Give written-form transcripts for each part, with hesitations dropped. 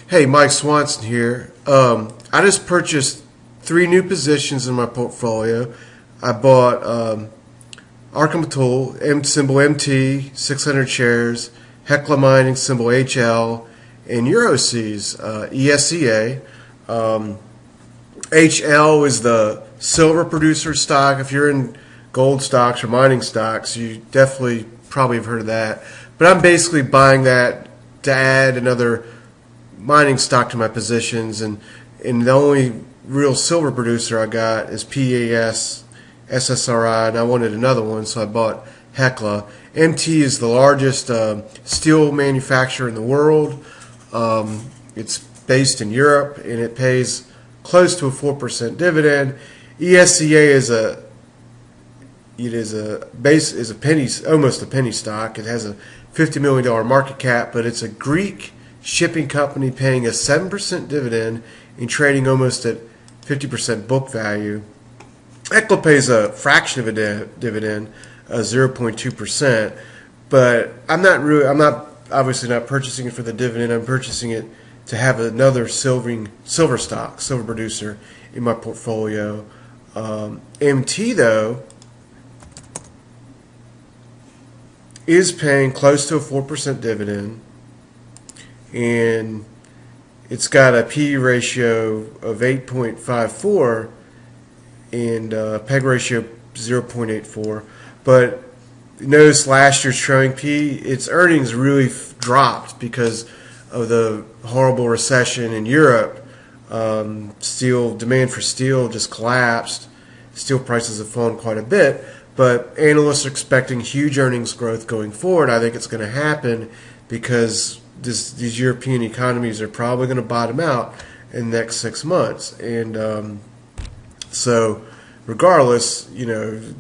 Hey, Mike Swanson here. I just purchased 3 new positions in my portfolio. I bought Arkham Tool, symbol MT, 600 shares, Hecla Mining, symbol HL, and EuroSeas, ESEA. HL is the silver producer stock. If you're in gold stocks or mining stocks, you definitely probably have heard of that. But I'm basically buying that to add another mining stock to my positions, and the only real silver producer I got is PAS SSRI, and I wanted another one, so I bought Hecla. MT is the largest steel manufacturer in the world. It's based in Europe, and it pays close to a 4% dividend. ESEA is a penny, almost a penny stock. It has a $50 million market cap, but it's a Greek shipping company paying a 7% dividend and trading almost at 50% book value. Hecla pays a fraction of a dividend, 0.2%, but I'm not obviously not purchasing it for the dividend. I'm purchasing it to have another silver producer in my portfolio. MT though is paying close to a 4% dividend, and it's got a P/E ratio of 8.54 and PEG ratio 0.84. But notice last year's trailing P, its earnings really dropped because of the horrible recession in Europe. Demand for steel just collapsed. Steel prices have fallen quite a bit, but analysts are expecting huge earnings growth going forward. I think it's going to happen because these European economies are probably going to bottom out in the next 6 months. And so regardless, I'm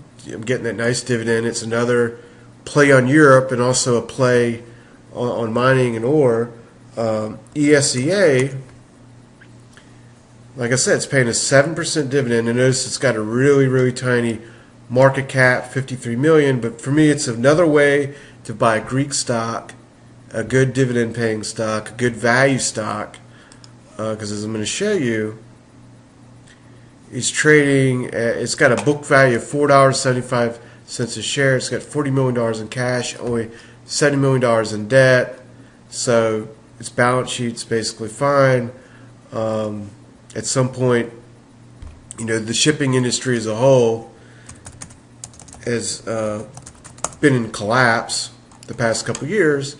getting that nice dividend. It's another play on Europe and also a play on mining and ore. ESEA, like I said, it's paying a 7% dividend, and notice it's got a really, really tiny market cap, 53 million. But for me, it's another way to buy a Greek stock, a good dividend-paying stock, a good value stock, because as I'm going to show you, it's trading. It's got a book value of $4.75 a share. It's got $40 million in cash, only $70 million in debt. So its balance sheet's basically fine. At some point, the shipping industry as a whole has been in collapse the past couple of years.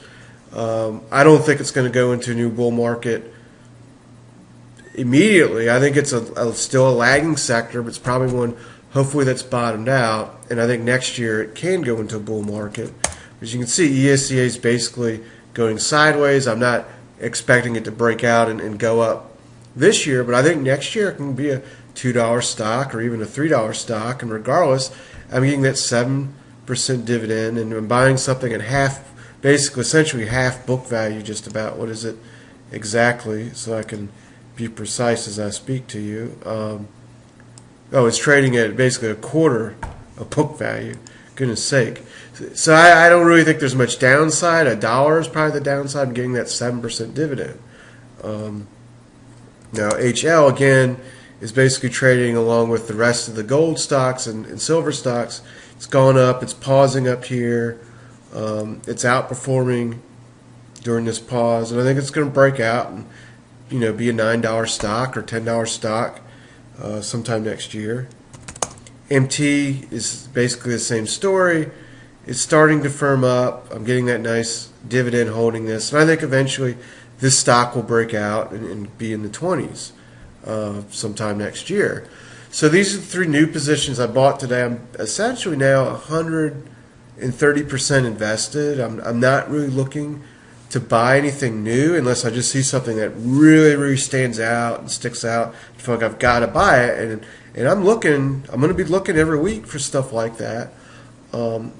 I don't think it's going to go into a new bull market immediately. I think it's still a lagging sector, but it's probably one, hopefully, that's bottomed out. And I think next year it can go into a bull market. As you can see, ESCA is basically going sideways. I'm not expecting it to break out and go up this year, but I think next year it can be a $2 stock or even a $3 stock. And regardless, I'm getting that 7% dividend, and I'm buying something at half, basically, essentially half book value, just about. What is it exactly? So I can be precise as I speak to you. It's trading at basically a quarter of book value. Goodness sake. So I don't really think there's much downside. $1 is probably the downside. I'm getting that 7% dividend. Now, HL, again, is basically trading along with the rest of the gold stocks and silver stocks. It's gone up. It's pausing up here. It's outperforming during this pause, and I think it's going to break out and be a $9 stock or $10 stock sometime next year. MT is basically the same story. It's starting to firm up. I'm getting that nice dividend holding this, and I think eventually this stock will break out and be in the 20s sometime next year. So these are the 3 new positions I bought today. I'm essentially now 130% invested. I'm not really looking to buy anything new unless I just see something that really, really stands out and sticks out. I feel like I've got to buy it, and I'm going to be looking every week for stuff like that. But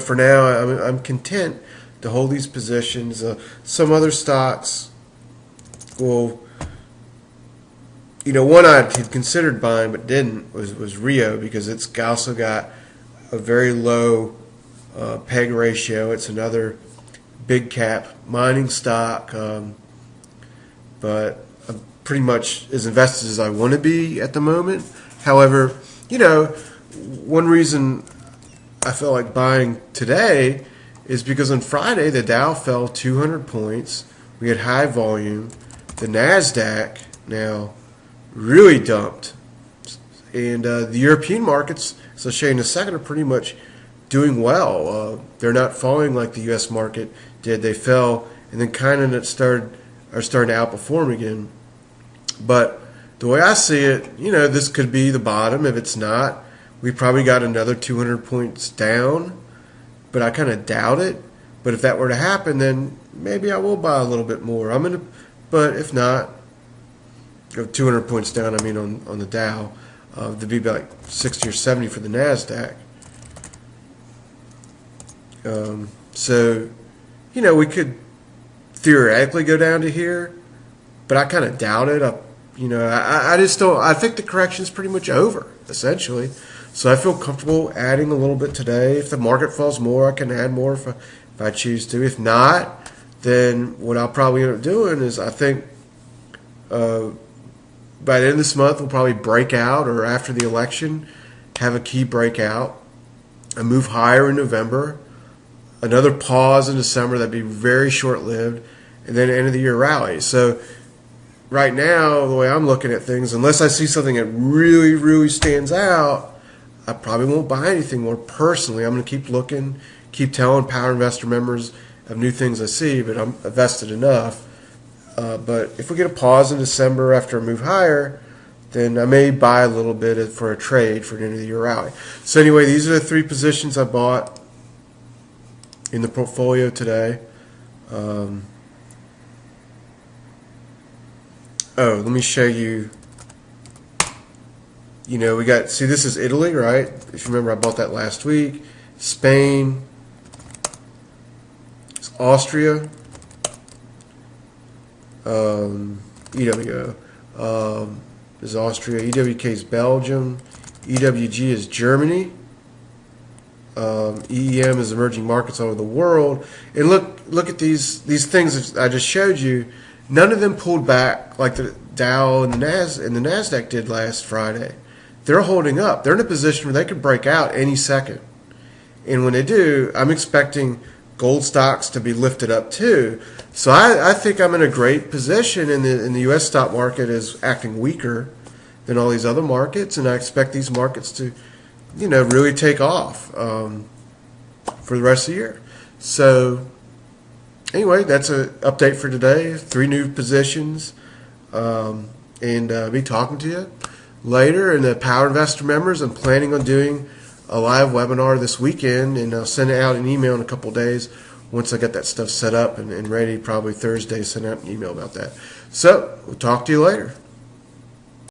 for now, I'm content to hold these positions. Some other stocks will, one I had considered buying but didn't was Rio, because it's also got a very low PEG ratio. It's another big cap mining stock, but I'm pretty much as invested as I want to be at the moment. However, one reason I felt like buying today is because on Friday the Dow fell 200 points. We had high volume. The NASDAQ now really dumped. And the European markets, as I'll show you in a second, are pretty much doing well. They're not falling like the U.S. market did. They fell and then kind of are starting to outperform again. But the way I see it, this could be the bottom. If it's not, we probably got another 200 points down. But I kind of doubt it. But if that were to happen, then maybe I will buy a little bit more. But if not, 200 points down, on the Dow, there'd be about like 60 or 70 for the NASDAQ. So, we could theoretically go down to here, but I kind of doubt it. I just don't. I think the correction's pretty much over, essentially. So I feel comfortable adding a little bit today. If the market falls more, I can add more if I choose to. If not, then what I'll probably end up doing is I think by the end of this month we'll probably break out, or after the election, have a key breakout, a move higher in November, another pause in December that'd be very short-lived, and then end of the year rally. So right now, the way I'm looking at things, unless I see something that really, really stands out, I probably won't buy anything more personally. I'm going to keep looking, keep telling Power Investor members of new things I see, but I'm invested enough. But if we get a pause in December after a move higher, then I may buy a little bit for a trade for an end of the year rally. So anyway, these are the 3 positions I bought in the portfolio today. Let me show you. This is Italy, right? If you remember, I bought that last week. Spain. It's Austria. EWO is Austria. EWK is Belgium. EWG is Germany. EEM is emerging markets all over the world. And look at these things I just showed you. None of them pulled back like the Dow and the NASDAQ did last Friday. They're holding up. They're in a position where they could break out any second. And when they do, I'm expecting gold stocks to be lifted up too. So I think I'm in a great position, and the U.S. stock market is acting weaker than all these other markets, and I expect these markets to, really take off for the rest of the year. So anyway, that's an update for today. 3 new positions, and I'll be talking to you later. And the Power Investor members, I'm planning on doing a live webinar this weekend, and I'll send out an email in a couple days once I get that stuff set up and ready. Probably Thursday, send out an email about that. So we'll talk to you later.